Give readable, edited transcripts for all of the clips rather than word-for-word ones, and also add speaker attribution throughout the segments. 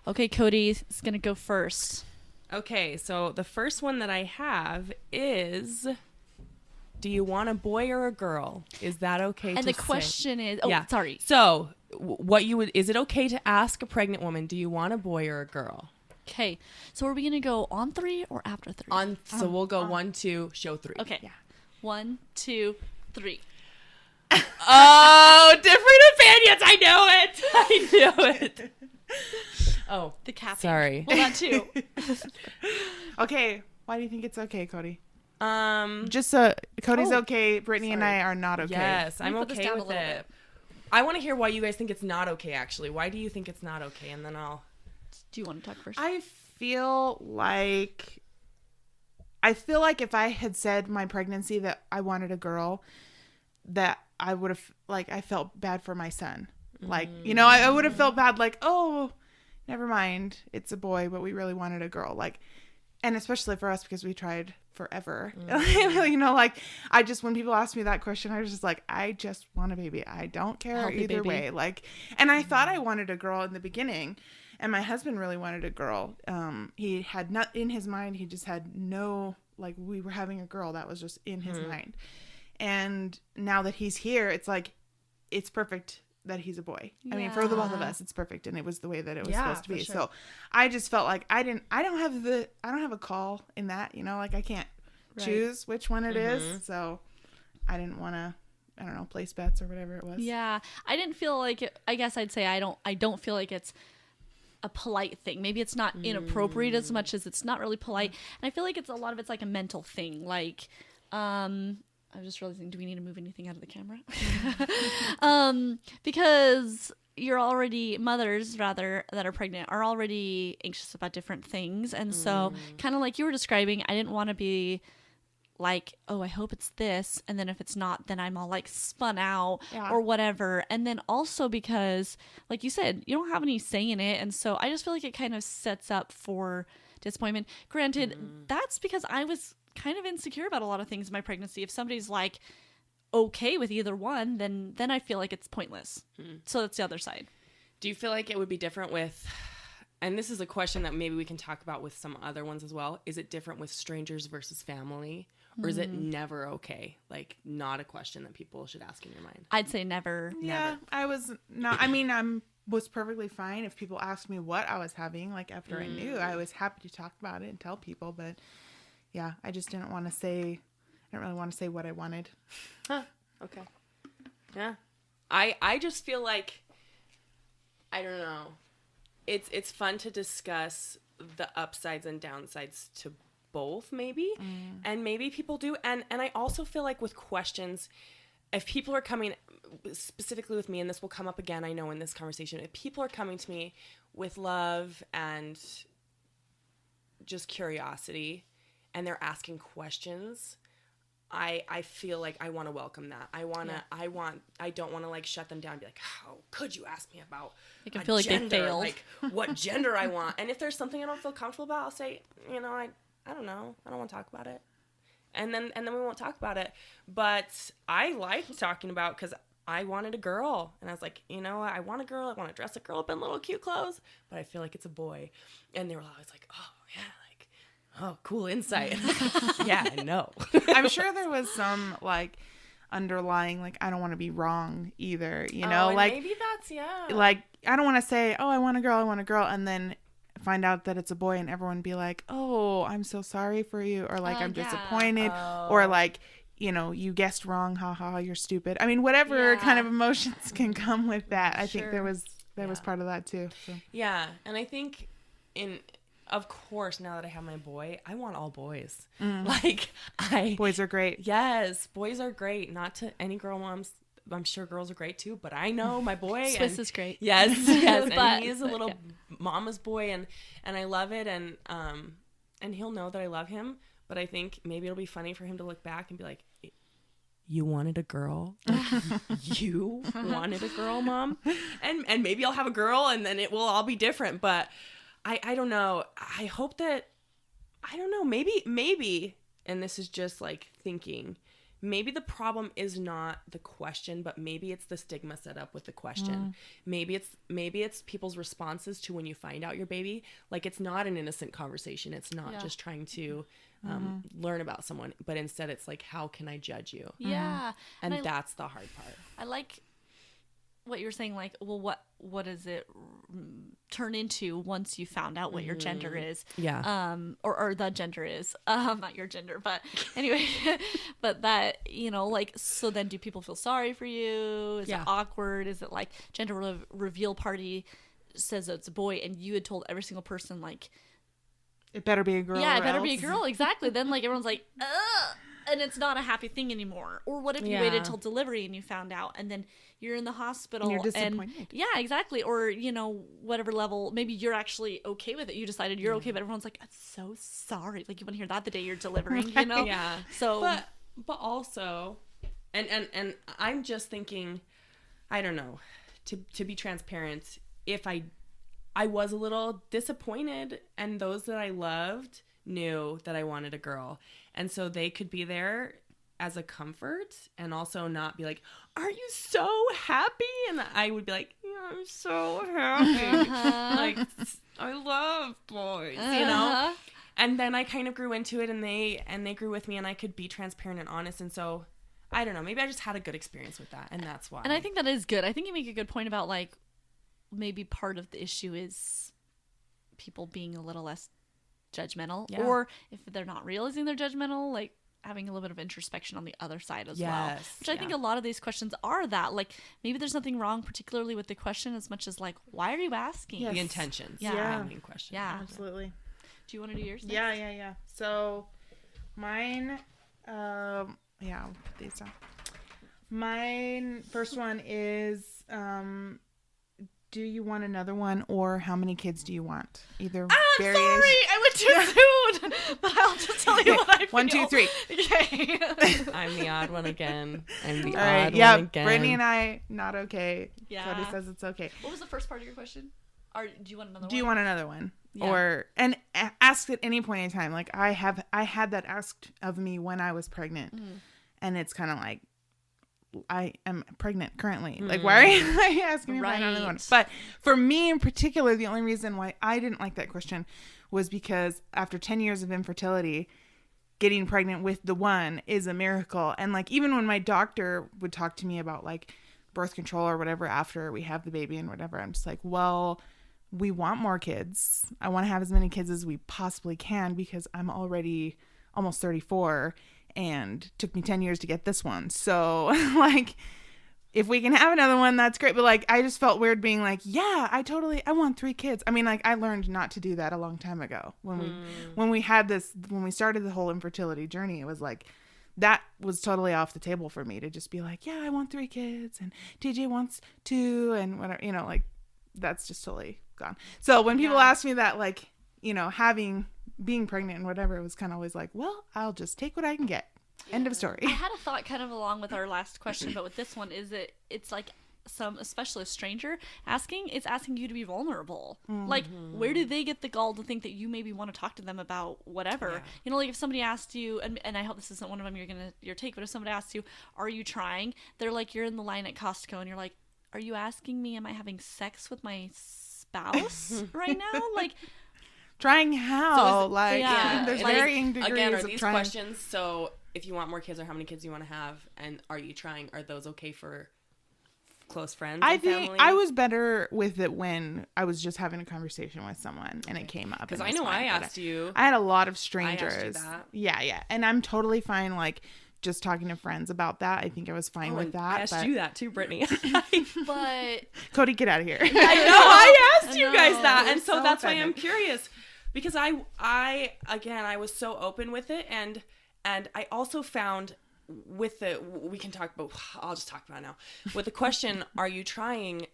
Speaker 1: Okay, Cody is going to go first.
Speaker 2: Okay, so the first one that I have is, do you want a boy or a girl? Is that okay to say?
Speaker 1: And the question is, sorry.
Speaker 2: So is it okay to ask a pregnant woman, do you want a boy or a girl?
Speaker 1: Okay, so are we going to go on 3 or after 3?
Speaker 2: So we'll go 1, 2, show 3.
Speaker 1: Okay.
Speaker 3: Yeah.
Speaker 1: 1, 2, 3.
Speaker 2: Oh, different opinions. I know it. Oh,
Speaker 1: The capping.
Speaker 2: sorry.
Speaker 1: Well, that too.
Speaker 3: Okay. Why do you think it's okay, Cody?
Speaker 2: Cody's
Speaker 3: Cody's okay. Brittany and I are not okay.
Speaker 2: Yes, I'm
Speaker 1: put this
Speaker 2: okay
Speaker 1: down a
Speaker 2: with
Speaker 1: little
Speaker 2: it.
Speaker 1: bit.
Speaker 2: I want to hear why you guys think it's not okay, actually. Why do you think it's not okay? And then
Speaker 1: Do you want to talk first?
Speaker 3: I feel like if I had said my pregnancy that I wanted a girl, that I would have, like, I felt bad for my son. Like, I would have felt bad, like, oh, never mind, it's a boy, but we really wanted a girl. Like, and especially for us because we tried forever. Like, when people ask me that question, I was just like, I just want a baby. I don't care
Speaker 1: Healthy
Speaker 3: either
Speaker 1: baby.
Speaker 3: way. Like, and I thought I wanted a girl in the beginning, and my husband really wanted a girl. He had not in his mind. He just had no, like, we were having a girl. That was just in his mind. And now that he's here, it's like, it's perfect that he's a boy. I mean, for the both of us, it's perfect, and it was the way that it was supposed to be.
Speaker 2: Sure.
Speaker 3: So I just felt like I don't have a call in that, like I can't choose which one it is. So I didn't want to, I don't know, place bets or whatever it was.
Speaker 1: Yeah, I didn't feel like it. I guess I'd say I don't feel like it's a polite thing. Maybe it's not inappropriate as much as it's not really polite. And I feel like a lot of it's like a mental thing. Like, I was just realizing, do we need to move anything out of the camera? Because mothers that are pregnant are already anxious about different things. And so kind of like you were describing, I didn't want to be like, oh, I hope it's this. And then if it's not, then I'm all like spun out or whatever. And then also because, like you said, you don't have any say in it. And so I just feel like it kind of sets up for disappointment. Granted, that's because I was kind of insecure about a lot of things in my pregnancy. If somebody's like okay with either one, then I feel like it's pointless. So that's the other side.
Speaker 2: Do you feel like it would be different with, and this is a question that maybe we can talk about with some other ones as well, is it different with strangers versus family, or is it never okay? Like, not a question that people should ask in your mind?
Speaker 1: I'd say never.
Speaker 3: Yeah, I was not, I mean, was perfectly fine if people asked me what I was having. Like, after I knew, I was happy to talk about it and tell people, but yeah, I just didn't really want to say what I wanted.
Speaker 2: Huh. Okay. Yeah. I just feel like, I don't know. It's fun to discuss the upsides and downsides to both, maybe. And maybe people do. And I also feel like with questions, if people are coming specifically with me, and this will come up again, I know, in this conversation, if people are coming to me with love and just curiosity, and they're asking questions, I feel like I want to welcome that. I don't want to like shut them down and be like, how could you ask me about
Speaker 1: Make them feel like they failed.
Speaker 2: Like what gender I want. And if there's something I don't feel comfortable about, I'll say, I don't know. I don't want to talk about it. And then we won't talk about it. But I like talking about, because I wanted a girl. And I was like, I want a girl. I want to dress a girl up in little cute clothes. But I feel like it's a boy. And they were always like, oh, yeah, like, oh, cool insight. Yeah, I know.
Speaker 3: I'm sure there was some, like, underlying, like, I don't want to be wrong either, like,
Speaker 2: maybe that's, yeah.
Speaker 3: Like, I don't want to say, oh, I want a girl, and then find out that it's a boy and everyone be like, oh, I'm so sorry for you, or like, I'm disappointed, or like, you guessed wrong, haha, you're stupid. I mean, whatever kind of emotions can come with that. I think there was part of that too. So.
Speaker 2: Yeah, and I think of course, now that I have my boy, I want all boys. Like,
Speaker 3: boys are great.
Speaker 2: Yes, boys are great. Not to any girl moms. I'm sure girls are great too, but I know my boy.
Speaker 1: Swiss is great.
Speaker 2: Yes, yes.
Speaker 1: But,
Speaker 2: and he is a little mama's boy, and I love it, and he'll know that I love him. But I think maybe it'll be funny for him to look back and be like, you wanted a girl? Like, you wanted a girl, Mom? And maybe I'll have a girl, and then it will all be different. But I don't know. I hope that, I don't know, maybe, and this is just like thinking, maybe the problem is not the question, but maybe it's the stigma set up with the question. Maybe it's people's responses to when you find out your baby. Like, it's not an innocent conversation. It's not just trying to learn about someone, but instead it's like, how can I judge you?
Speaker 1: Yeah.
Speaker 2: And that's the hard part.
Speaker 1: I like what you're saying, like, well, what does it turn into once you found out what your gender is?
Speaker 2: Yeah.
Speaker 1: Or the gender is, not your gender, but anyway, but that, you know, like, so then do people feel sorry for you? Is it awkward? Is it like gender reveal party says it's a boy and you had told every single person, like,
Speaker 3: it better be a girl.
Speaker 1: Yeah, it better be a girl. Exactly. Then, like, everyone's like, ugh. And it's not a happy thing anymore. Or what if you waited till delivery and you found out, and then you're in the hospital,
Speaker 3: and you're disappointed.
Speaker 1: And, yeah, exactly. Or, you know, whatever level, maybe you're actually okay with it. You decided you're okay, but everyone's like, I'm so sorry. Like, you want to hear that the day you're delivering, you know?
Speaker 2: Yeah.
Speaker 1: So,
Speaker 2: but also, and I'm just thinking, I don't know, to be transparent, if I was a little disappointed, and those that I loved knew that I wanted a girl, and so they could be there as a comfort and also not be like, are you so happy? And I would be like, yeah, I'm so happy. Like, I love boys, you know? And then I kind of grew into it, and they grew with me, and I could be transparent and honest. And so I don't know, maybe I just had a good experience with that, and that's why.
Speaker 1: And I think that is good. I think you make a good point about, like, maybe part of the issue is people being a little less judgmental, or if they're not realizing they're judgmental, like having a little bit of introspection on the other side as well, which I think a lot of these questions are that, like, maybe there's nothing wrong particularly with the question as much as, like, why are you asking?
Speaker 2: The intentions behind the question.
Speaker 1: Yeah,
Speaker 3: absolutely.
Speaker 1: Do you want to do yours next?
Speaker 3: Yeah. So mine, I'll put these down. Mine first one is do you want another one, or how many kids do you want? Either
Speaker 1: sorry, I went too soon. But I'll just tell you what I feel.
Speaker 3: 1, 2, 3.
Speaker 1: Okay.
Speaker 2: I'm the odd one again. I'm the
Speaker 3: All
Speaker 2: odd
Speaker 3: right,
Speaker 2: one again.
Speaker 3: Brittany and I, not okay.
Speaker 1: Yeah.
Speaker 3: Cody says it's okay.
Speaker 1: What was the first part of your question? Or do you want another one?
Speaker 3: Do you want another one?
Speaker 1: Yeah.
Speaker 3: And ask at any point in time. Like, I had that asked of me when I was pregnant, and it's kind of like, I am pregnant currently. Like, why are you asking me about another one? But for me in particular, the only reason why I didn't like that question was because after 10 years of infertility, getting pregnant with the one is a miracle. And, like, even when my doctor would talk to me about, like, birth control or whatever after we have the baby and whatever, I'm just like, well, we want more kids. I want to have as many kids as we possibly can because I'm already almost 34 and took me 10 years to get this one. So, like, if we can have another one, that's great. But, like, I just felt weird being like, yeah, I want 3 kids. I mean, like, I learned not to do that a long time ago. When we started the whole infertility journey, it was like, that was totally off the table for me to just be like, yeah, I want 3 kids and TJ wants 2 and whatever, you know, like, that's just totally gone. So when people ask me that, like, you know, being pregnant and whatever, it was kind of always like, well, I'll just take what I can get. End of story.
Speaker 1: I had a thought kind of along with our last question, but with this one is it's like especially a stranger it's asking you to be vulnerable. Like, where do they get the gall to think that you maybe want to talk to them about whatever? You know, like, if somebody asked you, and I hope this isn't one of them your take, but if somebody asks you, are you trying? They're like, you're in the line at Costco and you're like, are you asking me, am I having sex with my spouse right now? Like,
Speaker 3: trying how? There's
Speaker 2: like,
Speaker 3: varying degrees
Speaker 2: again, are
Speaker 3: of
Speaker 2: these
Speaker 3: trying.
Speaker 2: questions, so if you want more kids or how many kids you want to have, and are you trying, are those okay for close friends and
Speaker 3: think
Speaker 2: family?
Speaker 3: I was better with it when I was just having a conversation with someone and it came up.
Speaker 2: Because I know I asked you.
Speaker 3: I had a lot of strangers.
Speaker 2: I asked you that.
Speaker 3: Yeah. And I'm totally fine, like, just talking to friends about that. I think I was fine with that.
Speaker 2: I asked you that too, Brittany.
Speaker 1: but
Speaker 3: Cody, get out of here.
Speaker 2: I know. I asked you guys that. And so that's why I'm
Speaker 3: offended.
Speaker 2: curious. Because I was so open with it. And I also found with I'll just talk about it now. With the question, are you trying,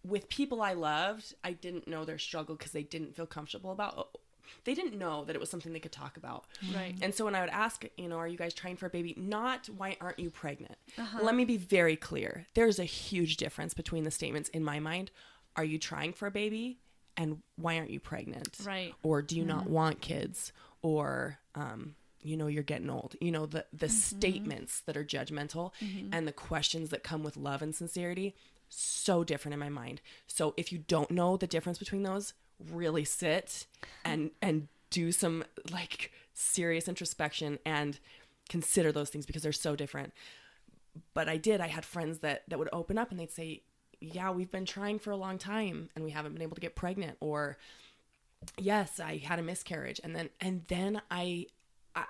Speaker 2: with people I loved, I didn't know their struggle because they didn't feel comfortable they didn't know that it was something they could talk about.
Speaker 1: Right.
Speaker 2: And so when I would ask, you know, are you guys trying for a baby? Not, why aren't you pregnant? Let me be very clear. There's a huge difference between the statements in my mind. Are you trying for a baby? And why aren't you pregnant?
Speaker 1: Right.
Speaker 2: Or do you not want kids? Or, you're getting old, the statements that are judgmental and the questions that come with love and sincerity, so different in my mind. So if you don't know the difference between those, really sit and do some like serious introspection and consider those things, because they're so different. But I had friends that would open up and they'd say, yeah, we've been trying for a long time and we haven't been able to get pregnant, or yes, I had a miscarriage. And then I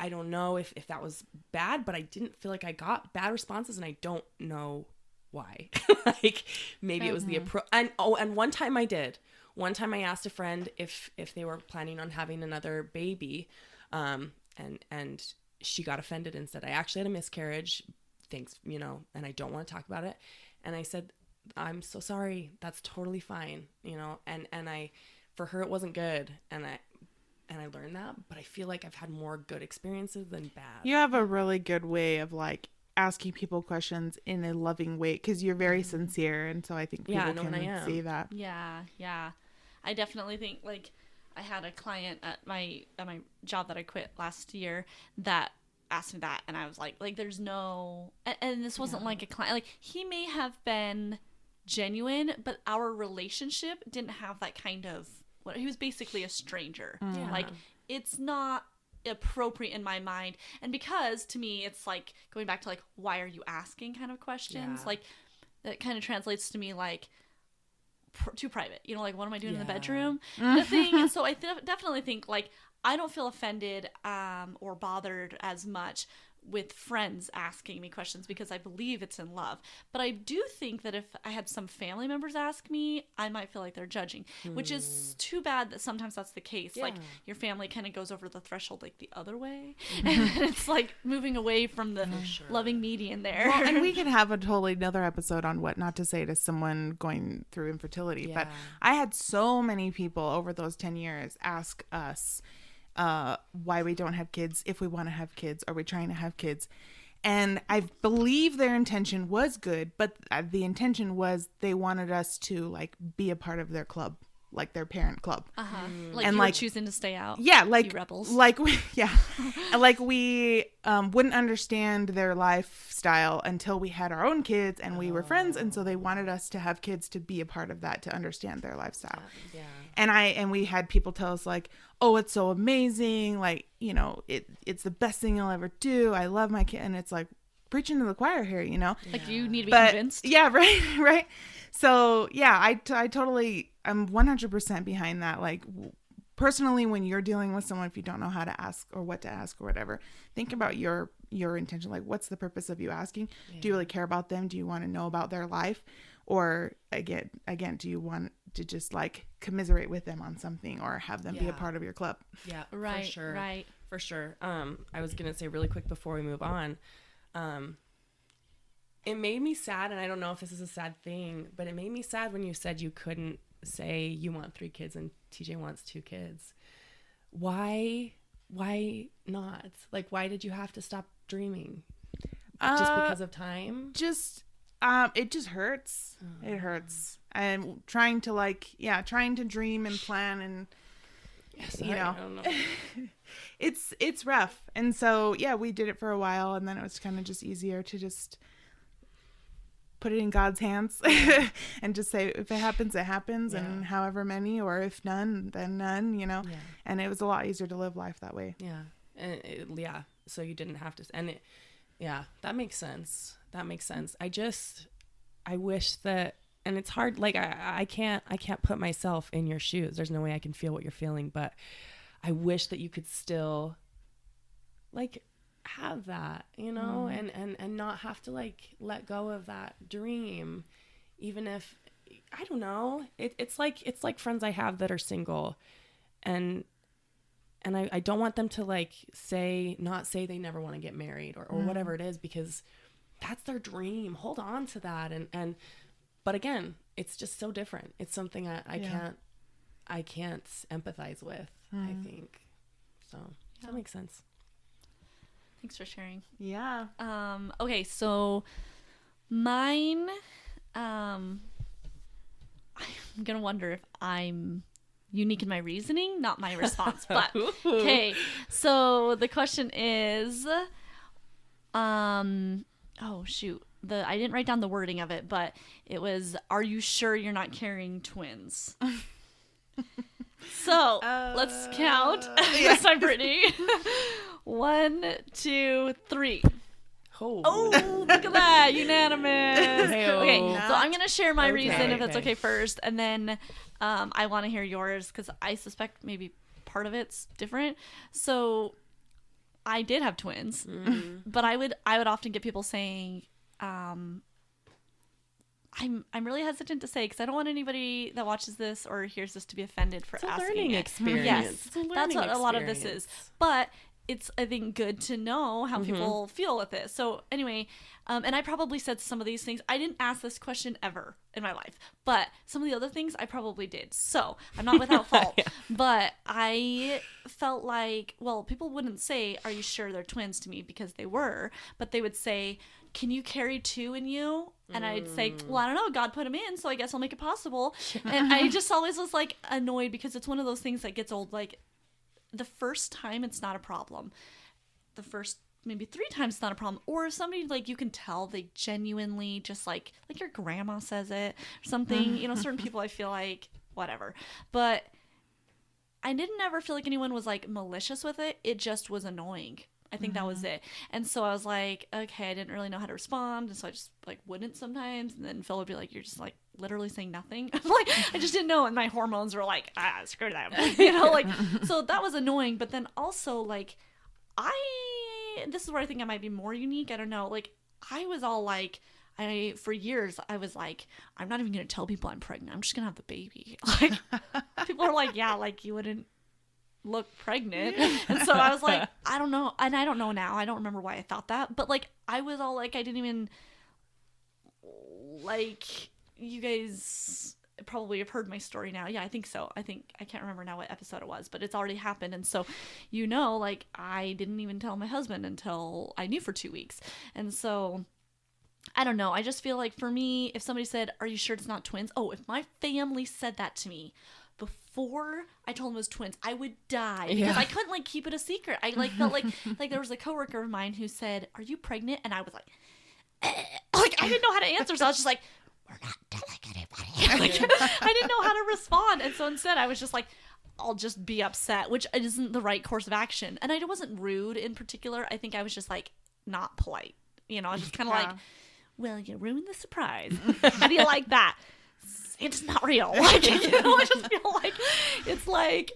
Speaker 2: don't know if that was bad, but I didn't feel like I got bad responses, and I don't know why. Like maybe it was the approach. And one time I did. One time I asked a friend if they were planning on having another baby, and she got offended and said, I actually had a miscarriage. Thanks, and I don't want to talk about it. And I said, I'm so sorry. That's totally fine, and for her, it wasn't good. And I learned that, but I feel like I've had more good experiences than bad.
Speaker 3: You have a really good way of like asking people questions in a loving way, because you're very sincere, and so I think people can see that.
Speaker 1: Yeah. I definitely think, like, I had a client at my job that I quit last year that asked me that, and I was like there's no, and this wasn't like a client, like he may have been genuine, but our relationship didn't have that kind of, he was basically a stranger. Like it's not appropriate in my mind, and because to me it's like going back to like, why are you asking kind of questions, like that kind of translates to me like too private, like what am I doing in the bedroom kind of thing. So I definitely think like I don't feel offended or bothered as much with friends asking me questions, because I believe it's in love. But I do think that if I had some family members ask me, I might feel like they're judging, which is too bad that sometimes that's the case. Like your family kind of goes over the threshold like the other way, and it's like moving away from the loving median there.
Speaker 3: Well, and we can have a totally another episode on what not to say to someone going through infertility. But I had so many people over those 10 years ask us why we don't have kids, if we want to have kids, are we trying to have kids? And I believe their intention was good, but the intention was they wanted us to like be a part of their club, like their parent club.
Speaker 1: Like
Speaker 3: and
Speaker 1: you
Speaker 3: like
Speaker 1: were choosing to stay out.
Speaker 3: Yeah, like
Speaker 1: you rebels.
Speaker 3: Like like we wouldn't understand their lifestyle until we had our own kids and we were friends, and so they wanted us to have kids to be a part of that, to understand their lifestyle. And we had people tell us like, oh, it's so amazing, like, it's the best thing you'll ever do, I love my kid. And it's like preaching to the choir here,
Speaker 1: like you need to be convinced.
Speaker 3: Right. So I totally, I'm 100% behind that. Like personally, when you're dealing with someone, if you don't know how to ask or what to ask or whatever, think about your intention. Like, what's the purpose of you asking? Do you really care about them? Do you want to know about their life? Or again, do you want to just like commiserate with them on something, or have them be a part of your club?
Speaker 2: Yeah,
Speaker 1: right,
Speaker 2: for sure.
Speaker 1: right.
Speaker 2: For sure. I was going to say really quick before we move on, it made me sad, and I don't know if this is a sad thing, but it made me sad when you said you couldn't say you want 3 kids and TJ wants 2 kids. Why not? Like, why did you have to stop dreaming? Just because of time?
Speaker 3: It just hurts. It hurts. And trying to dream and plan, and
Speaker 2: I don't know.
Speaker 3: it's rough. And so we did it for a while, and then it was kind of just easier to just put it in God's hands and just say, if it happens, it happens, and however many, or if none, then none, and it was a lot easier to live life that way.
Speaker 2: So you didn't have to, and that makes sense. I wish that, and it's hard, like I can't put myself in your shoes. There's no way I can feel what you're feeling, but I wish that you could still like have that, and not have to like let go of that dream, even if, I don't know, it's like friends I have that are single, and I don't want them to like not say they never want to get married or whatever it is, because that's their dream. Hold on to that. But again, it's just so different. It's something I can't empathize with, I think. So that makes sense.
Speaker 1: Thanks for sharing.
Speaker 3: Yeah.
Speaker 1: Okay, so mine, I'm gonna wonder if I'm unique in my reasoning, not my response. But okay, so the question is, oh shoot, I didn't write down the wording of it, but it was, are you sure you're not carrying twins? So let's count. This time, Brittany. 1, 2, 3. Oh, look at that. Unanimous. Okay, so I'm going to share my reason if that's okay first. And then I want to hear yours because I suspect maybe part of it's different. So I did have twins, but I would often get people saying, I'm really hesitant to say because I don't want anybody that watches this or hears this to be offended for asking
Speaker 2: learning
Speaker 1: it.
Speaker 2: experience.
Speaker 1: Yes, that's what a lot of this is. But it's, I think, good to know how people feel with it. So anyway, and I probably said some of these things. I didn't ask this question ever in my life, but some of the other things I probably did. So I'm not without fault. But I felt like, well, people wouldn't say, are you sure they're twins to me? Because they were, but they would say, can you carry 2 in you? And I'd say, well, I don't know. God put them in, so I guess I'll make it possible. And I just always was like annoyed because it's one of those things that gets old. Like the first time it's not a problem. The first maybe 3 times it's not a problem. Or if somebody, like, you can tell they genuinely just like your grandma says it or something. You know, certain people I feel like, whatever. But I didn't ever feel like anyone was like malicious with it. It just was annoying. I think that was it. And so I was like, okay, I didn't really know how to respond. And so I just like wouldn't sometimes. And then Phil would be like, you're just like literally saying nothing. I'm like, I just didn't know. And my hormones were like, screw them. You know, like, so that was annoying. But then also like, this is where I think I might be more unique. I don't know. Like I was all like, for years, I was like, I'm not even going to tell people I'm pregnant. I'm just going to have the baby. Like people are like, yeah, like you wouldn't look pregnant. And so I was like, I don't know. And I don't know now. I don't remember why I thought that. But like, I was all like, I didn't even, like, you guys probably have heard my story now. Yeah, I think so. I can't remember now what episode it was, but it's already happened. And so, you know, like, I didn't even tell my husband until I knew for 2 weeks. And so, I don't know. I just feel like for me, if somebody said, are you sure it's not twins? Oh, if my family said that to me before I told them it was twins, I would die because I couldn't like keep it a secret. I like felt like there was a coworker of mine who said, "Are you pregnant?" And I was like, like I didn't know how to answer, so I was just like, "We're not telling anybody." Like, I didn't know how to respond, and so instead I was just like, "I'll just be upset," which isn't the right course of action. And I wasn't rude in particular. I think I was just like not polite. You know, I was just kind of like, "Well, you ruined the surprise. How do you like that?" It's not real. Like, you know, I just feel like it's like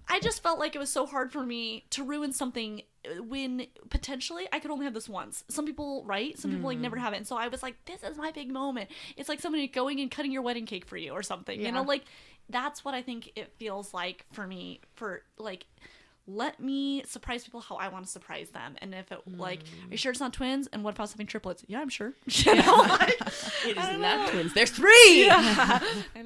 Speaker 1: I just felt like it was so hard for me to ruin something when potentially I could only have this once. Some people, right? Some people like never have it. And so I was like, this is my big moment. It's like somebody going and cutting your wedding cake for you or something. You know, like that's what I think it feels like for me, for like, let me surprise people how I want to surprise them. And if it like, are you sure it's not twins? And what about having triplets? Yeah, I'm sure. You know, like,
Speaker 2: it is not twins. There's 3.
Speaker 1: Yeah. I